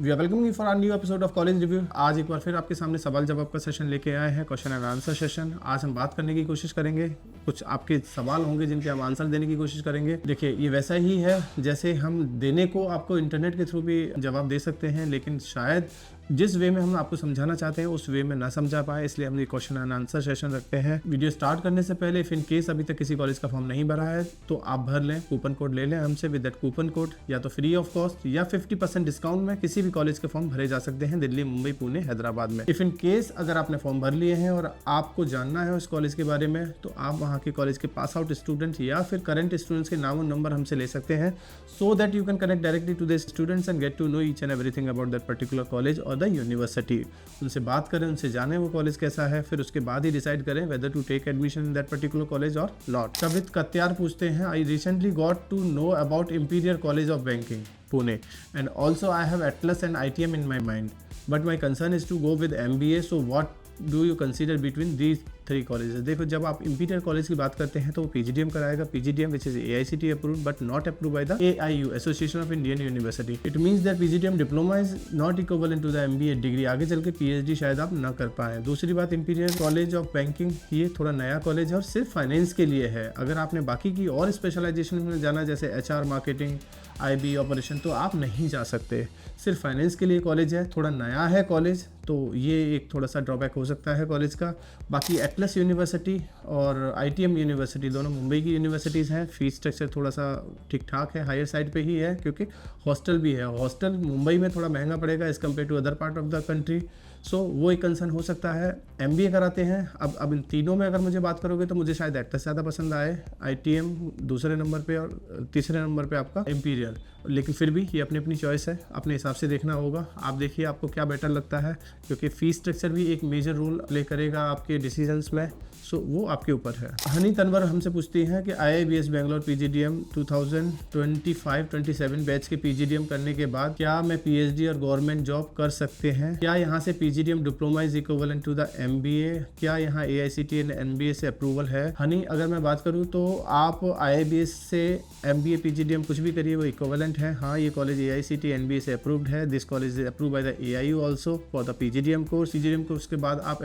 We are welcoming you for our new episode of college review. आज एक बार फिर आपके सामने सवाल जवाब का सेशन लेके आए हैं, क्वेश्चन एंड आंसर सेशन। आज हम बात करने की कोशिश करेंगे, कुछ आपके सवाल होंगे जिनके हम आंसर देने की कोशिश करेंगे। देखिए, ये वैसा ही है जैसे हम देने को आपको इंटरनेट के थ्रू भी जवाब दे सकते हैं, लेकिन शायद जिस वे में हम आपको समझाना चाहते हैं उस वे में ना समझा पाए, इसलिए हम ये क्वेश्चन एंड आंसर सेशन रखते हैं। वीडियो स्टार्ट करने से पहले इफ इन केस अभी तक किसी कॉलेज का फॉर्म नहीं भरा है तो आप भर लें, कूपन कोड ले लें हमसे। विद दैट कूपन कोड या तो फ्री ऑफ कॉस्ट या 50% डिस्काउंट में किसी भी कॉलेज के फॉर्म भरे जा सकते हैं दिल्ली, मुंबई, पुणे, हैदराबाद में। इफ इन केस अगर आपने फॉर्म भर लिए हैं और आपको जानना है उस कॉलेज के बारे में, तो आप वहाँ के कॉलेज के पास आउट स्टूडेंट या फिर करंट स्टूडेंट्स के नाम और नंबर हमसे ले सकते हैं, so that you can connect directly to the students and get to know each and everything about that particular college और द यूनिवर्सिटी। उनसे बात करें, उनसे जानें वो कॉलेज कैसा है, फिर उसके बाद ही डिसाइड करें whether to take admission in that particular college और नॉट। कवित कत्यार पूछते हैं, I recently got to know about Imperial College of Banking Pune and also I have Atlas and ITM in my mind, but my concern is to go with MBA, so what do you consider between these three colleges? देखो, जब आप imperial college की बात करते हैं तो वो PGDM कराएगा, PGDM which is AICTE approved but not approved by the AIU, Association of Indian University. It means that PGDM diploma is not equivalent to the MBA degree. आगे चल के PhD शायद आप ना कर पाएँ। दूसरी बात, इंपीरियल कॉलेज ऑफ बैंकिंग ये थोड़ा नया कॉलेज है और सिर्फ फाइनेंस के लिए है। अगर आपने बाकी की और स्पेशलाइजेशन में जाना, जैसे HR, मार्केटिंग, IB, ऑपरेशन, तो आप नहीं जा सकते। सिर्फ फाइनेंस के लिए कॉलेज है, थोड़ा नया है कॉलेज, तो ये एक थोड़ा सा ड्रॉबैक हो सकता है कॉलेज का। बाकी एटलस यूनिवर्सिटी और ITM यूनिवर्सिटी दोनों मुंबई की यूनिवर्सिटीज़ हैं। फीस स्ट्रक्चर थोड़ा सा ठीक ठाक है, हायर साइड पे ही है, क्योंकि हॉस्टल भी है। हॉस्टल मुंबई में थोड़ा महंगा पड़ेगा as compare to other part of the country, so वो एक कंसर्न हो सकता है। MBA कराते हैं, अब इन तीनों में अगर मुझे बात करोगे तो मुझे शायद एटलस ज़्यादा पसंद आए, ITM दूसरे नंबर पे और तीसरे नंबर पे आपका इंपीरियल। लेकिन फिर भी ये अपनी अपनी चॉइस है, अपने हिसाब से देखना होगा। आप देखिए आपको क्या बेटर लगता है, क्योंकि फ़ीस स्ट्रक्चर भी एक मेजर रोल प्ले करेगा आपके डिसीजंस में, सो वो आपके ऊपर है। हनी तनवर हमसे पूछती हैं कि IIBS बेंगलोर PGDM 2025-27 बैच के PGDM करने के बाद क्या मैं PhD और गवर्नमेंट जॉब कर सकते हैं? क्या यहाँ से PGDM diploma is equivalent to the MBA? क्या यहाँ AICTE एंड NBA से अप्रूवल है? हनी, अगर मैं बात करूँ तो आप IIBS से MBA PGDM कुछ भी करिए, वो इक्विवेलेंट है। हाँ, ये कॉलेज AICTE NBA से अप्रूव्ड है। This college is approve by the AIU also for the PGDM course. PGDM course के बाद आप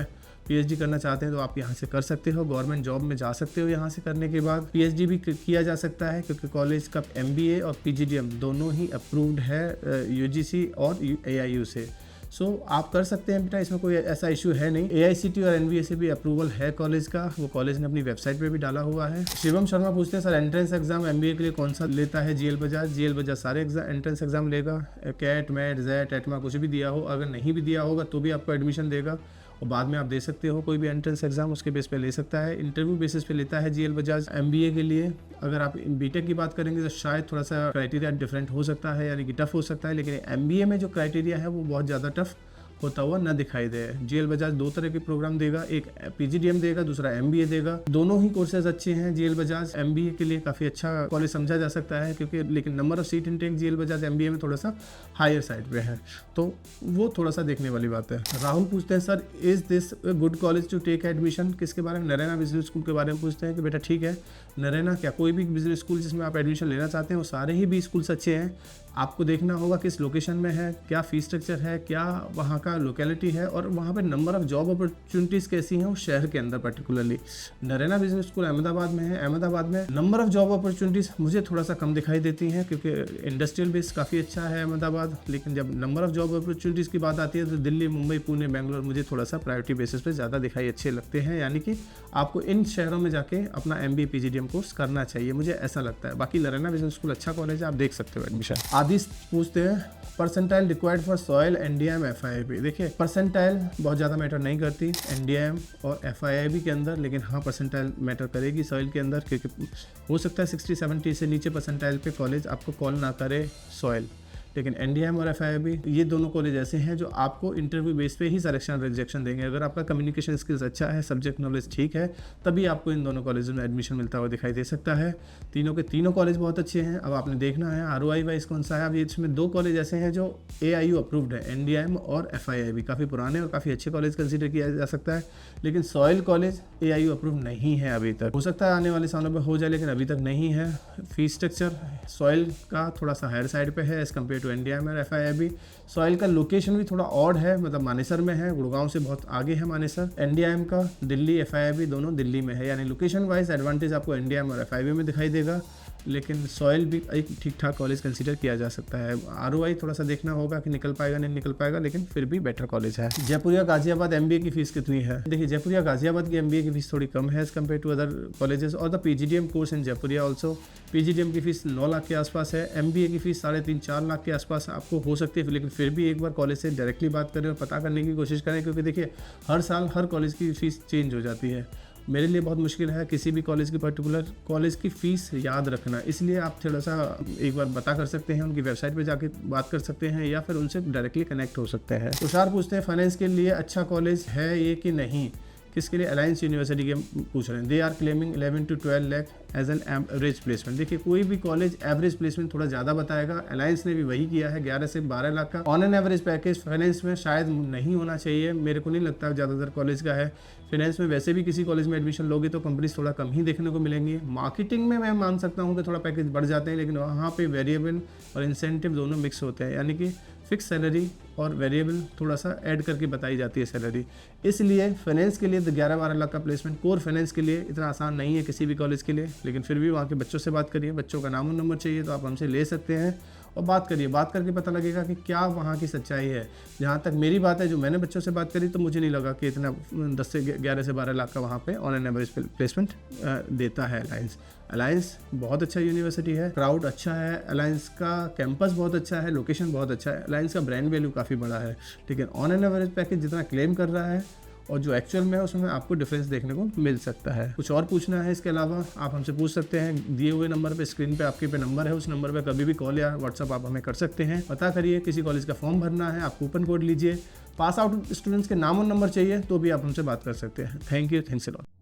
PhD करना चाहते हैं तो आप यहाँ से कर सकते हो, गवर्नमेंट जॉब में जा सकते हो। यहाँ से करने के बाद PhD भी किया जा सकता है, क्योंकि कॉलेज का MBA और PGDM दोनों ही अप्रूव्ड है UGC और AIU से। सो आप कर सकते हैं बेटा, इसमें कोई ऐसा इशू है नहीं। AICTE और NBA से भी अप्रूवल है कॉलेज का, वो कॉलेज ने अपनी वेबसाइट पे भी डाला हुआ है। शिवम शर्मा पूछते हैं, सर एंट्रेंस एग्जाम MBA के लिए कौन सा लेता है GL बजाज? GL बजाज सारे एंट्रेंस एग्जाम लेगा, कैट, मैट, जेट, एटमा कुछ भी दिया हो। अगर नहीं भी दिया होगा तो भी आपको एडमिशन देगा और बाद में आप दे सकते हो कोई भी एंट्रेंस एग्जाम, उसके बेस पे ले सकता है। इंटरव्यू बेसिस पे लेता है GL बजाज MBA के लिए। अगर आप बीटेक की बात करेंगे तो शायद थोड़ा सा क्राइटेरिया डिफरेंट हो सकता है, यानी कि टफ हो सकता है, लेकिन MBA में जो क्राइटेरिया है वो बहुत ज़्यादा टफ होता हुआ ना दिखाई दे। GL बजाज दो तरह के प्रोग्राम देगा, एक PGDM देगा, दूसरा MBA देगा। दोनों ही कोर्सेज अच्छे हैं। GL बजाज MBA के लिए काफ़ी अच्छा कॉलेज समझा जा सकता है, क्योंकि लेकिन number of seat intake GL Bajaj MBA में थोड़ा सा हायर साइड पे है, तो वो थोड़ा सा देखने वाली बात है। राहुल पूछते हैं, sir is this good college to take admission? किसके बारे में? नरैना बिजनेस स्कूल के बारे में पूछते हैं कि बेटा ठीक है, नरैना क्या कोई भी बिजनेस स्कूल जिसमें आप एडमिशन लेना चाहते हैं वो सारे ही भी स्कूल्स अच्छे हैं। आपको देखना होगा किस लोकेशन में है, क्या फीस स्ट्रक्चर है, क्या वहाँ का लोकेलिटी है और वहाँ पे नंबर ऑफ जॉब अपॉर्चुनिटीज़ कैसी हैं उस शहर के अंदर। Particularly Naraina business school Ahmedabad में है। अहमदाबाद में नंबर ऑफ जॉब अपॉर्चुनिटीज़ मुझे थोड़ा सा कम दिखाई देती हैं, क्योंकि इंडस्ट्रियल बेस काफ़ी अच्छा है अहमदाबाद, लेकिन जब नंबर ऑफ जॉब अपॉर्चुनिटीज़ की बात आती है तो दिल्ली, मुंबई, पुणे, बेंगलोर मुझे थोड़ा सा प्रायोरिटी बेसिस पे ज़्यादा दिखाई अच्छे लगते हैं। यानी कि आपको इन शहरों में जाके अपना MBA PGDM कोर्स करना चाहिए, मुझे ऐसा लगता है। बाकी नरैना बिजनेस स्कूल अच्छा कॉलेज है, आप देख सकते हो एडमिशन। आदिश पूछते हैं, percentile required for soil NDIM FIIB? देखिए, परसेंटाइल बहुत ज़्यादा मैटर नहीं करती NDIM और FIIB के अंदर, लेकिन हाँ परसेंटाइल मैटर करेगी सॉइल के अंदर, क्योंकि हो सकता है 60-70 से नीचे परसेंटाइल पे कॉलेज आपको कॉल ना करे सॉइल। लेकिन NDIM और FIIB ये दोनों कॉलेज ऐसे हैं जो आपको इंटरव्यू बेस पे ही सिलेक्शन रिजेक्शन देंगे। अगर आपका कम्युनिकेशन स्किल्स अच्छा है, सब्जेक्ट नॉलेज ठीक है, तभी आपको इन दोनों कॉलेजों में एडमिशन मिलता हुआ दिखाई दे सकता है। तीनों के तीनों कॉलेज बहुत अच्छे हैं। अब आपने देखना है ROI वाइज कौन सा है। अब इसमें दो कॉलेज ऐसे हैं जो AIU अप्रूव्ड है, NDIM और FIIB, काफ़ी पुराने और काफ़ी अच्छे कॉलेज कंसिडर किया जा सकता है, लेकिन सॉइल कॉलेज AIU अप्रूव नहीं है अभी तक। हो सकता है आने वाले सालों में हो जाए, लेकिन अभी तक नहीं है। फीस स्ट्रक्चर सॉइल का थोड़ा सा हायर साइड पे है as compare compare to NDIM और FIIB। सॉइल का लोकेशन भी थोड़ा ऑड है, मतलब मानेसर में है, गुड़गांव से बहुत आगे है मानेसर। NDIM का दिल्ली, FIIB दोनों दिल्ली में है, यानी लोकेशन वाइज एडवांटेज आपको NDIM और FIIB में दिखाई देगा, लेकिन सॉइल भी एक ठीक ठाक कॉलेज कंसीडर किया जा सकता है। ROI थोड़ा सा देखना होगा कि निकल पाएगा नहीं निकल पाएगा, लेकिन फिर भी बेटर कॉलेज है। जयपुर या गाजियाबाद MBA की फीस कितनी है? देखिए, जयपुर या गाजियाबाद की MBA की फीस थोड़ी कम है as compare to other colleges. और the PGDM course in Jaipur या ऑल्सो, PGDM की फीस 9 लाख के आसपास है, MBA की फीस 3.5-4 लाख के आसपास आपको हो सकती है, लेकिन फिर भी एक बार कॉलेज से डायरेक्टली बात करें और पता करने की कोशिश करें, क्योंकि देखिए हर साल हर कॉलेज की फीस चेंज हो जाती है। मेरे लिए बहुत मुश्किल है किसी भी कॉलेज की पर्टिकुलर कॉलेज की फ़ीस याद रखना, इसलिए आप थोड़ा सा एक बार पता कर सकते हैं, उनकी वेबसाइट पे जाके बात कर सकते हैं या फिर उनसे डायरेक्टली कनेक्ट हो सकते हैं। तुषार पूछते हैं फाइनेंस के लिए अच्छा कॉलेज है ये कि नहीं, किसके लिए? अलायंस यूनिवर्सिटी के पूछ रहे हैं। They are claiming 11 to 12 lakh as an average placement. देखिए, कोई भी कॉलेज एवरेज प्लेसमेंट थोड़ा ज़्यादा बताएगा, अलायंस ने भी वही किया है, 11 से 12 लाख का on an average package. Finance में शायद नहीं होना चाहिए, मेरे को नहीं लगता ज़्यादातर कॉलेज का है। फाइनेंस में वैसे भी किसी कॉलेज में एडमिशन लोगे तो कंपनीज थोड़ा कम ही देखने को मिलेंगी। मार्केटिंग में मैं मान सकता हूँ कि थोड़ा पैकेज बढ़ जाते हैं, लेकिन वहाँ पे वेरिएबल और इंसेंटिव दोनों मिक्स होते हैं, यानी कि फिक्स सैलरी और वेरिएबल थोड़ा सा ऐड करके बताई जाती है सैलरी। इसलिए फाइनेंस के लिए 11-12 लाख का प्लेसमेंट कोर फाइनेंस के लिए इतना आसान नहीं है किसी भी कॉलेज के लिए, लेकिन फिर भी वहाँ के बच्चों से बात करिए, बच्चों का नाम और नंबर चाहिए तो आप हमसे ले सकते हैं और बात करिए। बात करके पता लगेगा कि क्या वहाँ की सच्चाई है। जहाँ तक मेरी बात है, जो मैंने बच्चों से बात करी, तो मुझे नहीं लगा कि इतना 11 से 12 लाख का वहाँ पे ऑन एन एवरेज प्लेसमेंट देता है अलायंस। अलायंस बहुत अच्छा यूनिवर्सिटी है, क्राउड अच्छा है, अलायंस का कैंपस बहुत अच्छा है, लोकेशन बहुत अच्छा है, अलायंस का ब्रांड वैल्यू काफ़ी बड़ा है। लेकिन ऑन एन एवरेज पैकेज जितना क्लेम कर रहा है और जो एक्चुअल में है उसमें आपको डिफरेंस देखने को मिल सकता है। कुछ और पूछना है इसके अलावा आप हमसे पूछ सकते हैं, दिए हुए नंबर पे, स्क्रीन पे आपके पे नंबर है, उस नंबर पे कभी भी कॉल या व्हाट्सअप आप हमें कर सकते हैं। पता करिए, किसी कॉलेज का फॉर्म भरना है, आप कूपन कोड लीजिए, पास आउट स्टूडेंट्स के नाम और नंबर चाहिए तो भी आप हमसे बात कर सकते हैं। Thank you, thanks a lot.